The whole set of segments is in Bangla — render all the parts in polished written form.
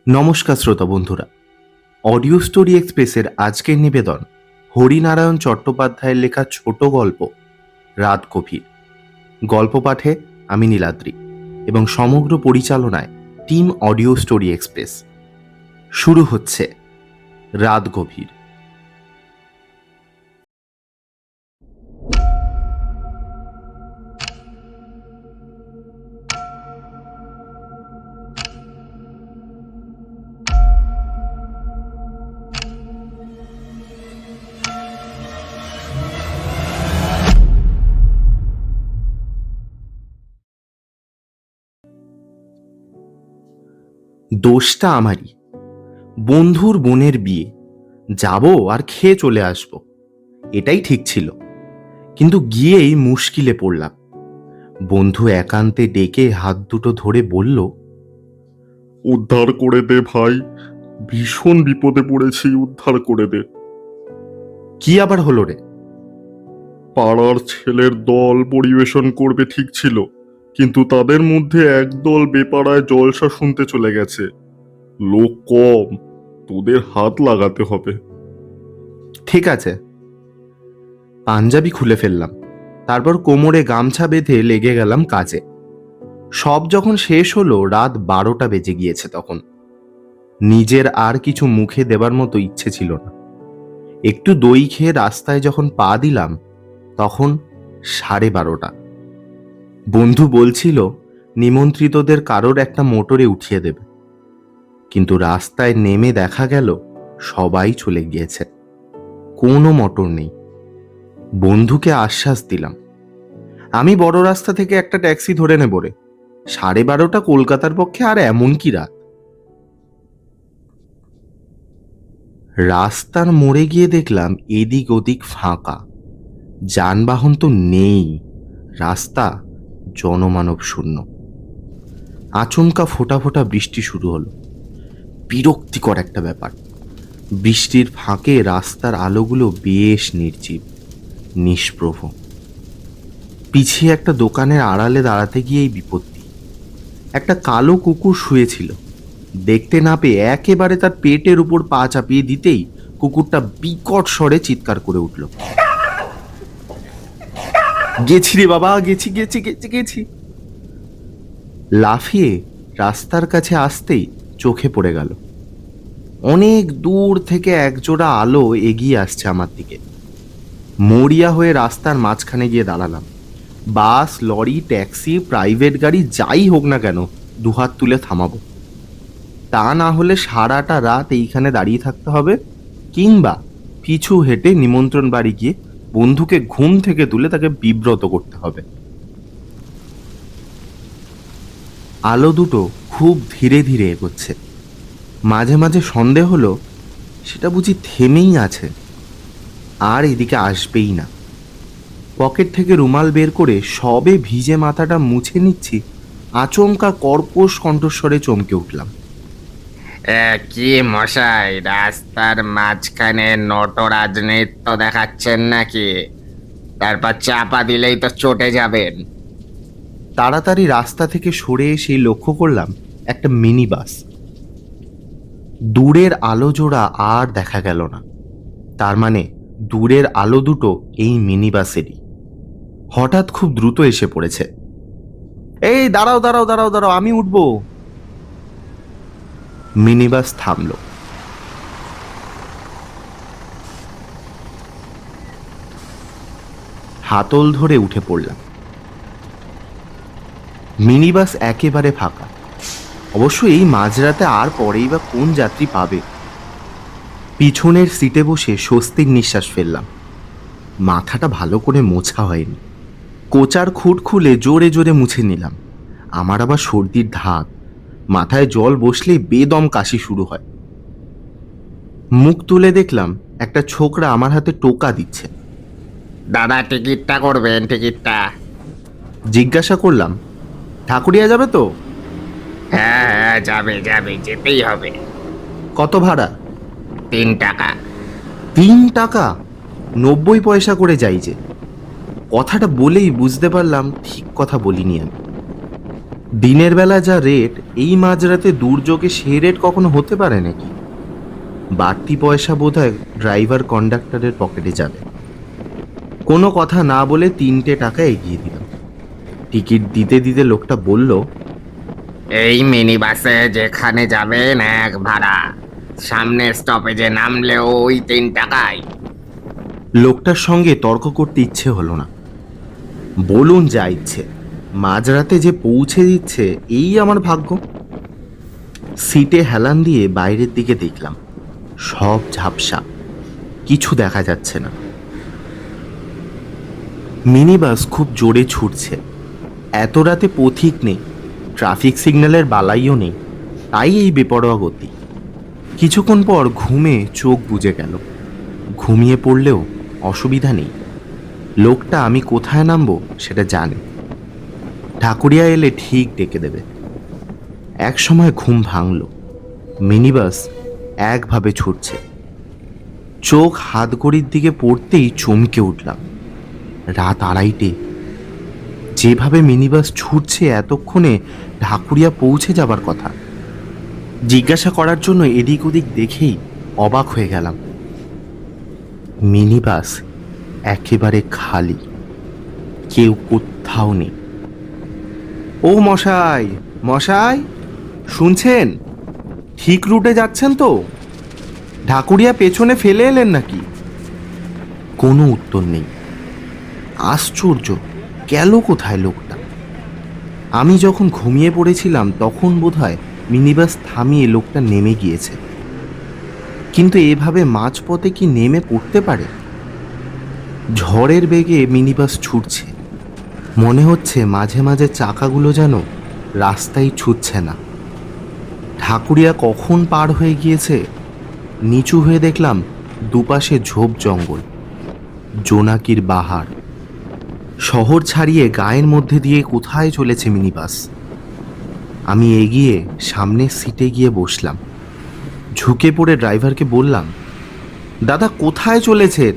নমস্কার শ্রোতা বন্ধুরা, অডিও স্টোরি এক্সপ্রেসের আজকের নিবেদন হরিনারায়ণ চট্টোপাধ্যায়ের লেখা ছোট গল্প রাত গভীর। গল্প পাঠে আমি নীলাদ্রি এবং সমগ্র পরিচালনায় টিম অডিও স্টোরি এক্সপ্রেস। শুরু হচ্ছে রাত গভীর। দোষটা আমারই। বন্ধুর বোনের বিয়ে, যাব আর খেয়ে চলে আসব, এটাই ঠিক ছিল। কিন্তু গিয়েই মুশকিলে পড়লাম। বন্ধু একান্তে ডেকে হাত দুটো ধরে বলল, উদ্ধার করে দে ভাই, ভীষণ বিপদে পড়েছি, উদ্ধার করে দে। কি আবার হলো রে? পাড়ার ছেলের দল পরিবেশন করবে ঠিক ছিল, কিন্তু তাদের মধ্যে একদল বেপাড়ায় জলসা শুনতে চলে গেছে। লোক কম, তোদের হাত লাগাতে হবে। ঠিক আছে। পাঞ্জাবি খুলে ফেললাম, তারপর কোমরে গামছা বেঁধে লেগে গেলাম কাজে। সব যখন শেষ হলো রাত 12টা বেজে গিয়েছে। তখন নিজের আর কিছু মুখে দেবার মতো ইচ্ছে ছিল না। একটু দই খেয়ে রাস্তায় যখন পা দিলাম তখন 12:30। বন্ধু বলছিল নিমন্ত্রিতদের কারোর একটা মোটরে উঠিয়ে দেবে, কিন্তু রাস্তায় নেমে দেখা গেল সবাই চলে গিয়েছে, কোনো মোটর নেই। বন্ধুকে আশ্বাস দিলাম, আমি বড় রাস্তা থেকে একটা ট্যাক্সি ধরে নেব রে। 12:30 কলকাতার পক্ষে আর এমন কি রাত। রাস্তার মোড়ে গিয়ে দেখলাম এদিক ওদিক ফাঁকা, যানবাহন তো নেই, রাস্তা জনমানব শূন্য। আচমকা ফোঁটা ফোঁটা বৃষ্টি শুরু হলো। বিরক্তিকর একটা ব্যাপার। বৃষ্টির ফাঁকে রাস্তার আলোগুলো বেশ নির্জীব, নিষ্প্রভ। পিছিয়ে একটা দোকানের আড়ালে দাঁড়াতে গিয়েই বিপত্তি। একটা কালো কুকুর শুয়েছিল। দেখতে না পেয়ে একেবারে তার পেটের উপর পা চাপিয়ে দিতেই কুকুরটা বিকট স্বরে চিৎকার করে উঠল, গেছি রে বাবা, গেছি গেছি গেছি গেছি। লাফিয়ে রাস্তার কাছে আসতেই চোখে পড়ে গেল অনেক দূর থেকে একজোড়া আলো এগিয়ে আসছে আমার দিকে। মরিয়া হয়ে রাস্তার মাঝখানে গিয়ে দাঁড়ালাম। বাস, লরি, ট্যাক্সি, প্রাইভেট গাড়ি যাই হোক না কেন দুহাত তুলে থামাবো। তা না হলে সারাটা রাত এইখানে দাঁড়িয়ে থাকতে হবে, কিংবা পিছু হেঁটে নিমন্ত্রণ বাড়ি গিয়ে বন্ধুকে ঘুম থেকে তুলে তাকে বিব্রত করতে হবে। আলো দুটো খুব ধীরে ধীরে এগোচ্ছে। মাঝে মাঝে সন্দেহ হলো সেটা বুঝি থেমেই আছে, আর এদিকে আসবেই না। পকেট থেকে রুমাল বের করে সবে ভিজে মাথাটা মুছে নিচ্ছি, আচমকা কর্কশ কণ্ঠস্বরে চমকে উঠলাম, কি মশাই, রাস্তার মাঝখানে নটরাজ নৃত্য দেখাচ্ছেন নাকি? তারপর চাপা দিলেই তো চটে যাবেন। তাড়াতাড়ি রাস্তা থেকে সরে এসেই লক্ষ্য করলাম একটা মিনি বাস। দূরের আলো জোড়া আর দেখা গেল না, তার মানে দূরের আলো দুটো এই মিনি বাসেরই। হঠাৎ খুব দ্রুত এসে পড়েছে। এই দাঁড়াও দাঁড়াও দাঁড়াও দাঁড়াও, আমি উঠবো। মিনি বাস থামল। হাতল ধরে উঠে পড়লাম। মিনি বাস একেবারে ফাঁকা। অবশ্য এই মাঝরাতে আর পরেই বা কোন যাত্রী পাবে। পিছনের সিটে বসে স্বস্তির নিঃশ্বাস ফেললাম। মাথাটা ভালো করে মোছা হয়নি। কোচার খুঁট খুলে জোরে জোরে মুছে নিলাম। আমার আবার সর্দির ধাত, মাথায় জল বসলেই বেদম কাশি শুরু হয়। মুখ তুলে দেখলাম একটা ছোকরা আমার হাতে টোকা দিচ্ছে। দাদা, টিকিটটা করবেন, টিকিটটা। জিজ্ঞাসা করলাম, ঠাকুরিয়া যাবে তো? হ্যাঁ হ্যাঁ, যাবে যাবে, যেতেই হবে। কত ভাড়া? 3 টাকা। 3 টাকা? 90 পয়সা করে যাই যে। কথাটা বলেই বুঝতে পারলাম ঠিক কথা বলিনি আমি। দিনের বেলা যা রেট, এই মাঝরাতে দুর্যোগে সে রেট কখনো হতে পারে নাকি? বাড়তি পয়সা বোধহয় ড্রাইভার কন্ডাক্টরের পকেটে যাবে। কোনো কথা না বলে 3টে টাকা এগিয়ে দিলাম। টিকিট দিতে দিতে লোকটা বলল, এই মিনি বাসে যেখানে যাবেন 1 ভাড়া, সামনের স্টপেজে নামলেও ওই 3 টাকায়। লোকটার সঙ্গে তর্ক করতে ইচ্ছে হলো না। বলুন যা ইচ্ছে, মাঝরাতে যে পৌঁছে দিচ্ছে এই আমার ভাগ্য। সিটে হেলান দিয়ে বাইরের দিকে দেখলাম, সব ঝাপসা, কিছু দেখা যাচ্ছে না। মিনি বাস খুব জোরে ছুটছে। এত রাতে পথিক নেই, ট্রাফিক সিগন্যালের বালাইও নেই, তাই এই বেপরোয়া গতি। কিছুক্ষণ পর ঘুমে চোখ বুজে গেল। ঘুমিয়ে পড়লেও অসুবিধা নেই, লোকটা আমি কোথায় নামবো সেটা জানে। ঠাকুরিয়া এলে ঠিক ডেকে দেবে। এক সময় ঘুম ভাঙল। মিনি বাস একভাবে ছুটছে। চোখ হাতঘড়ির দিকে পড়তেই চমকে উঠলাম। রাত 2:30। যেভাবে মিনি বাস ছুটছে এতক্ষণে ঢাকুরিয়া পৌঁছে যাবার কথা। জিজ্ঞাসা করার জন্য এদিক ওদিক দেখেই অবাক হয়ে গেলাম। মিনি বাস একেবারে খালি, কেউ কোথাও নেই। ও মশাই, মশাই, শুনছেন? ঠিক রুটে যাচ্ছেন তো? ঢাকুরিয়া পেছনে ফেলে এলেন নাকি? কোনো উত্তর নেই। আশ্চর্য, গেল কোথায় লোকটা? আমি যখন ঘুমিয়ে পড়েছিলাম তখন বোধহয় মিনিবাস থামিয়ে লোকটা নেমে গিয়েছে, কিন্তু এভাবে মাঝপথে কি নেমে পড়তে পারে? ঝড়ের বেগে মিনিবাস ছুটছে, মনে হচ্ছে মাঝে মাঝে চাকাগুলো যেন রাস্তায় ছুটছে না। ঠাকুরিয়া কখন পার হয়ে গিয়েছে? নিচু হয়ে দেখলাম দুপাশে ঝোপ জঙ্গল, জোনাকির বাহার। শহর ছাড়িয়ে গায়ের মধ্যে দিয়ে কোথায় চলেছে মিনিবাস? আমি এগিয়ে সামনের সিটে গিয়ে বসলাম। ঝুঁকে পড়ে ড্রাইভারকে বললাম, দাদা কোথায় চলেছেন?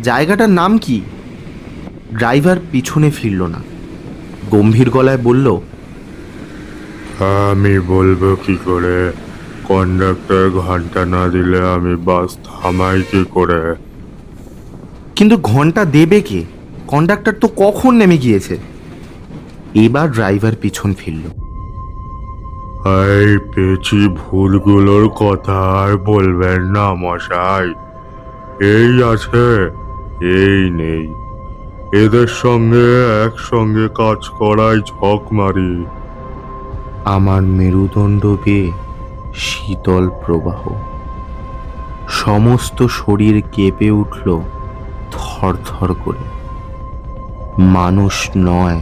জায়গাটার নাম কি? ড্রাইভার পিছনে ফিরল না, গম্ভীর গলায় বলল, আমি বলবো কি করে? কন্ডাক্টর ঘন্টা না দিলে আমি বাস থামাই কি করে? কিন্তু ঘন্টা দেবে কে? কন্ডাক্টর তো কখন নেমে গিয়েছে। এবার ড্রাইভার পিছন ফিরল। এই পেঁচি ভুলগুলোর কথা আর বলবেন না মশাই। এই আছে, এই নেই, এদের সঙ্গে একসঙ্গে কাজ করাই ঝক মারি। আমার মেরুদণ্ড বেয়ে শীতল প্রবাহ, সমস্ত শরীর কেঁপে উঠল থরথর করে। মানুষ নয়,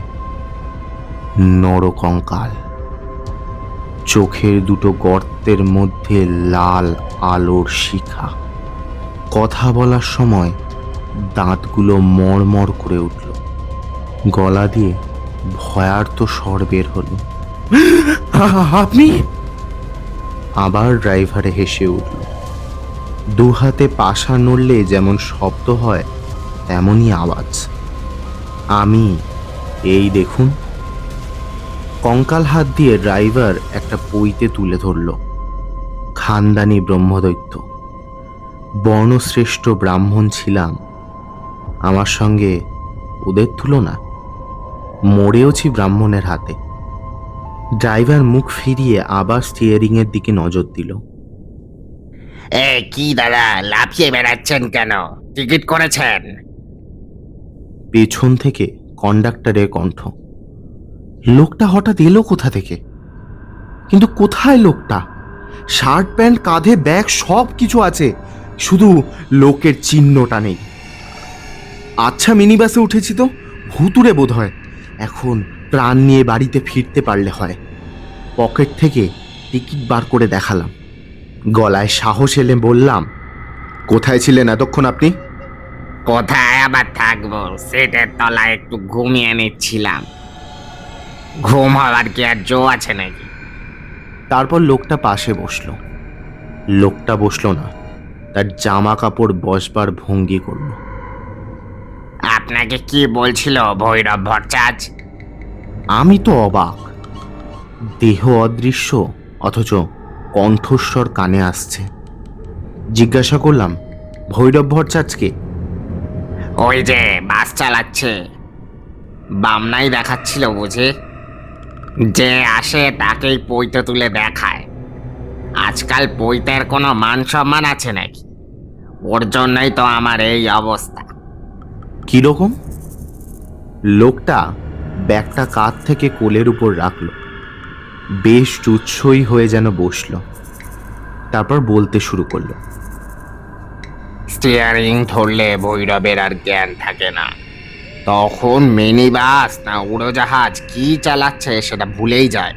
নরকঙ্কাল। চোখের দুটো গর্তের মধ্যে লাল আলোর শিখা। কথা বলার সময় দাঁতগুলো মড়মড় করে উঠল। গলা দিয়ে ভয়ার্ত স্বর বের হলো, আপনি? আবার ড্রাইভারে হেসে উঠল। দু হাতে পাশা নড়লে যেমন শব্দ হয় তেমনই আওয়াজ। আমি, এই দেখুন। কঙ্কাল হাত দিয়ে ড্রাইভার একটা পইতে তুলে ধরল। খানদানি ব্রহ্মদৈত্য। বর্ণশ্রেষ্ঠ ব্রাহ্মণ ছিলাম, আমার সঙ্গে ওদের তুলনা? মরেওছি ব্রাহ্মণের হাতে। ড্রাইভার মুখ ফিরিয়ে আবার স্টিয়ারিংয়ের দিকে নজর দিল। কি দাদা, লাফিয়ে বেড়াচ্ছেন কেন? টিকিট করেছেন? পেছন থেকে কন্ডাক্টরের কণ্ঠ। লোকটা হঠাৎ এলো কোথা থেকে? কিন্তু কোথায় লোকটা? শার্ট প্যান্ট, কাঁধে ব্যাগ, সব কিছু আছে, শুধু লোকের চিহ্নটা নেই। আচ্ছা, মিনি বাসে উঠেছি তো, ভুতুরে বোধ হয়। এখন প্রাণ নিয়ে বাড়িতে ফিরতে পারলে হয়। পকেট থেকে টিকিট বার করে দেখালাম। গলায় সাহস এলে বললাম, কোথায় ছিলেন এতক্ষণ আপনি? কোথায় আবার থাকবো, সিটের তলায় একটু ঘুমিয়ে নিচ্ছিলাম। ঘুম হওয়ার কি আর জো আছে নাকি? তারপর লোকটা পাশে বসলো। লোকটা বসলো না, তার জামা কাপড় বসবার ভঙ্গি করলো। আপনাকে কি বলছিল ভৈরব ভট্টাচ? আমি তো অবাক। দেহ অদৃশ্য, অথচ কণ্ঠস্বর কানে আসছে। জিজ্ঞাসা করলাম, ভৈরব ভট্টাচার্যকে? ওই যে বাস চালাচ্ছে, বামনাই দেখাচ্ছিল বুঝি। যে আসে তাকেই পৈতে তুলে দেখায়। আজকাল পৈতের কোনো মান সম্মান আছে নাকি? ওর জন্যই তো আমার এই অবস্থা। কিরকম? লোকটা ব্যাগটা কাঁধ থেকে কোলের উপর রাখলো, বেশ চুৎসই হয়ে যেন বসলো। তারপর বলতে শুরু করলো। স্টিয়ারিং ধরলে ভৈরবের আর জ্ঞান থাকে না। তখন মিনি বাস না উড়োজাহাজ কি চালাচ্ছে সেটা ভুলেই যায়।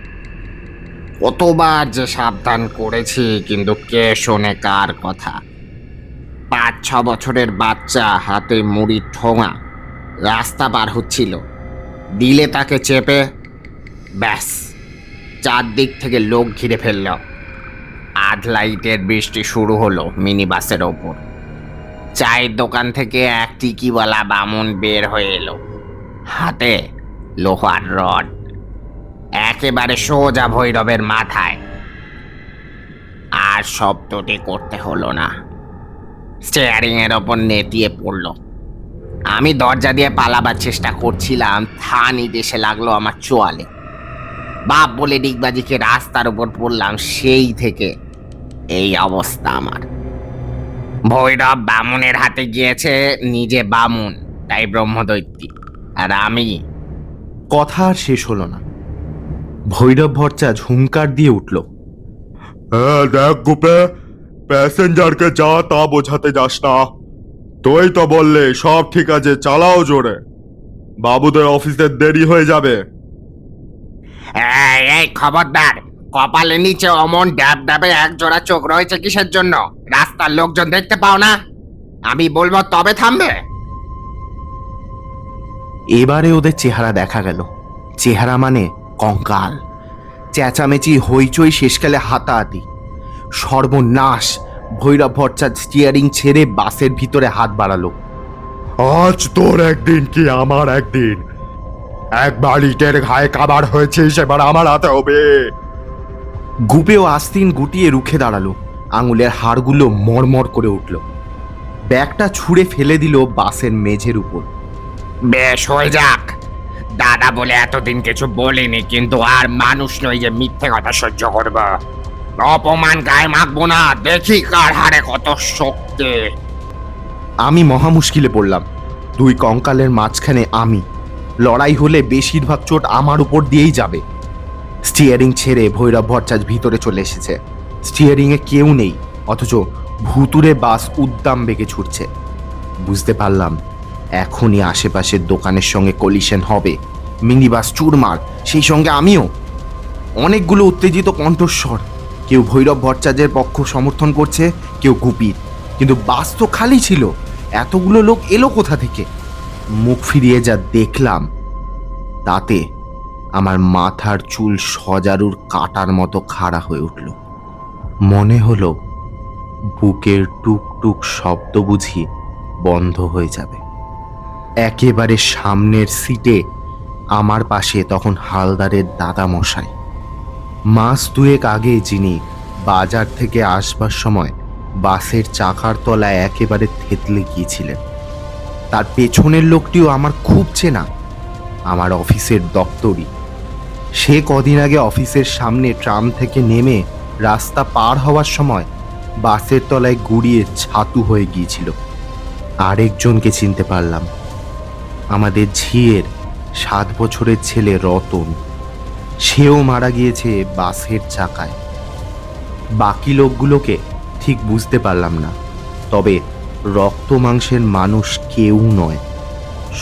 কতবার যে সাবধান করেছি, কিন্তু কে শোনে কার কথা। 5-6 বছরের বাচ্চা হাতে মুড়ির ঠোঙা রাস্তা পার হচ্ছিল, দিলে তাকে চেপে, ব্যাস চারদিক থেকে লোক ঘিরে ফেলল। আধ লাইটের বৃষ্টি শুরু হলো মিনি বাসের ওপর। চায়ের দোকান থেকে এক টিকিওয়ালা বামুন বের হয়ে এলো, হাতে লোহার রড, একেবারে সোজা ভৈরবের মাথায়। আর শব্দটি করতে হলো না, স্টিয়ারিং এর ওপর নেতিয়ে পড়ল। আমি দরজা দিয়ে পালাবার চেষ্টা করছিলাম, থানি দেশে লাগলো আমার চোয়ালে। বাপ বলে ডিগবাজিকে রাস্তার উপর পড়লাম। সেই থেকে এই অবস্থা আমার। ভৈরব বামুনের হাতে গিয়েছে, নিজে বামুন তাই ব্রহ্মদৈত্যী, আর আমি। কথা আর শেষ হলো না। ভৈরব ভট্টাচার্য হুঙ্কার দিয়ে উঠল। হ্যাঁ দেখ গুপে, প্যাসেঞ্জারকে যা তা বোঝাতে যাস না। তুই তো বললে সব ঠিক আছে, চালাও জোরে, বাবুদের অফিসের দেরি হয়ে যাবে। এই খবরদার, কপালে নিচে অমন ড্যাব ড্যাবে এক জোড়া চোখ রয়েছে কিসের জন্য? রাস্তার লোকজন দেখতে পাও না? আমি বলবো তবে থামবে। এবারে ওদের চেহারা দেখা গেল। চেহারা মানে কঙ্কাল। চেঁচামেচি, হইচই, শেষকালে হাতাহাতি। সর্বনাশ! ভৈরব ভট্টাচার্য স্টিয়ারিং ছেড়ে বাসের ভিতরে হাত বাড়ালো। আজ তোর একদিন কি আমার একদিন। একবার ইটের ঘায়ে কাবার হয়েছিস, এবার আমার হাতে হবে। গুপেও আস্তিন গুটিয়ে রুখে দাঁড়ালো। আঙুলের হাড়গুলো মরমর করে উঠল। ব্যাগটা ছুঁড়ে ফেলে দিল বাসের মেঝের উপর। বেশ হয়ে যাক, দাদা বলে এতদিন কিছু বলিনি, কিন্তু আর মানুষ নই যে মিথ্যে কথা সহ্য করব। অপমান গায়ে মাখবো না, দেখি কার হারে কত শক্তি। আমি মহা মুশকিলে পড়লাম। দুই কঙ্কালের মাঝখানে আমি। লড়াই হলে বেশিরভাগ চোট আমার উপর দিয়েই যাবে। স্টিয়ারিং ছেড়ে ভৈরব ভট্টাচার্য ভিতরে চলে এসেছে। স্টিয়ারিংয়ে কেউ নেই, অথচ ভুতুরে বাস উদ্দাম বেগে ছুটছে। বুঝতে পারলাম এখনই আশেপাশের দোকানের সঙ্গে কলিশন হবে। মিনি বাস চুরমার, সেই সঙ্গে আমিও। অনেকগুলো উত্তেজিত কণ্ঠস্বর, কেউ ভৈরব ভট্টাচার্যের পক্ষ সমর্থন করছে, কেউ গুপির। কিন্তু বাস তো খালি ছিল, এতগুলো লোক এলো কোথা থেকে? মুখ ফিরিয়ে যা দেখলাম, তাতে আমার মাথার চুল সজারুর কাটার মতো খাড়া হয়ে উঠল। মনে হলো বুকের টুকটুক শব্দ বুঝি বন্ধ হয়ে যাবে। একেবারে সামনের সিটে আমার পাশে তখন হালদারের দাদা মশাই। মাস দুয়েক আগে যিনি বাজার থেকে আসবার সময় বাসের চাকার তলায় একেবারে থেতলে গিয়েছিলেন। তার পেছনের লোকটিও আমার খুব চেনা, আমার অফিসের দপ্তরি। সে কদিন আগে অফিসের সামনে ট্রাম থেকে নেমে রাস্তা পার হওয়ার সময় বাসের তলায় গুড়িয়ে ছাতু হয়ে গিয়েছিল। আরেকজনকে চিনতে পারলাম, আমাদের ঝিয়ের 7 বছরের ছেলে রতন। সেও মারা গিয়েছে বাসের চাকায়। বাকি লোকগুলোকে ঠিক বুঝতে পারলাম না, তবে রক্ত মাংসের মানুষ কেউ নয়,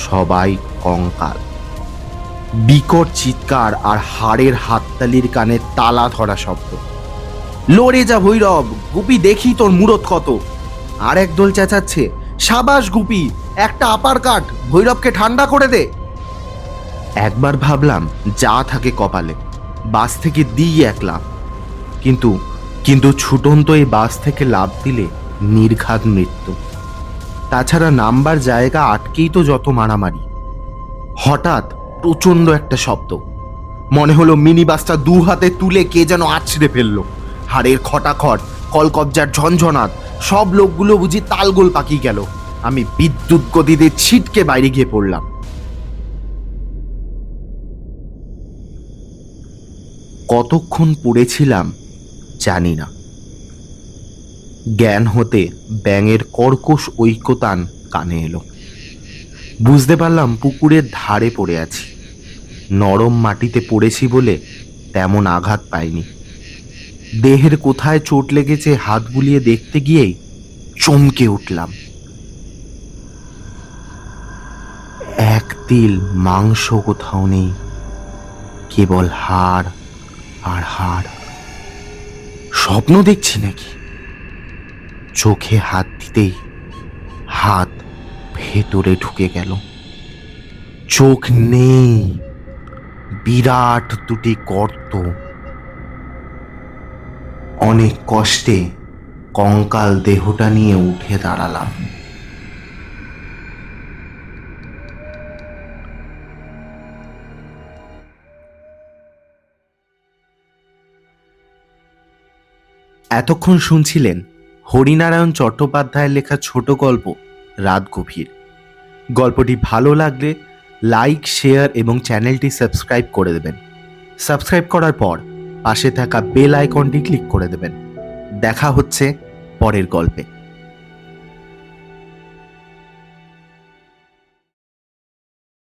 সবাই কঙ্কাল। বিকট চিৎকার আর হাড়ের হাততালির কানে তালা ধরা শব্দ। লড়ে যা ভৈরব, গুপি দেখি তোর মুরত কত। আর একদল চেঁচাচ্ছে, সাবাস গুপি, একটা আপার কাট, ভৈরবকে ঠান্ডা করে দে। একবার ভাবলাম যা থাকে কপালে, বাস থেকে দিই এক লাফ। কিন্তু ছুটন্ত এই বাস থেকে লাফ দিলে নির্ঘাত মৃত্যু। তাছাড়া নামবার জায়গা আটকেই তো যত মারামারি। হঠাৎ প্রচণ্ড একটা শব্দ, মনে হলো মিনি বাসটা দু হাতে তুলে কে যেন আছড়ে ফেললো। হাড়ের খটাখট, কলকবজার ঝনঝনাত, সব লোকগুলো বুঝি তালগোল পাকিয়ে গেল। আমি বিদ্যুৎ গতিতে ছিটকে বাইরে গিয়ে পড়লাম। কতক্ষণ পড়েছিলাম জানি না। জ্ঞান হতে ব্যাঙের কর্কশ ঐক্যতান কানে এলো। বুঝতে পারলাম পুকুরের ধারে পড়ে আছি। নরম মাটিতে পড়েছি বলে তেমন আঘাত পাইনি। দেহের কোথায় চোট লেগেছে হাত বুলিয়ে দেখতে গিয়েই চমকে উঠলাম। এক তিল মাংস কোথাও নেই, কেবল হাড় আর হাড়। স্বপ্ন দেখছি নাকি? চোখে হাত দিতেই হাত ভেতরে ঢুকে গেল। চোখ নেই, বিরাট দুটি গর্ত। অনেক কষ্টে কঙ্কাল দেহটা নিয়ে উঠে দাঁড়ালাম। এতক্ষণ শুনছিলেন হরিনারায়ণ চট্টোপাধ্যায়ের লেখা ছোট গল্প রাত গভীর। গল্পটি ভালো লাগলে লাইক, শেয়ার এবং চ্যানেলটি সাবস্ক্রাইব করে দেবেন। সাবস্ক্রাইব করার পর পাশে থাকা বেল আইকনটি ক্লিক করে দেবেন। দেখা হচ্ছে পরের গল্পে।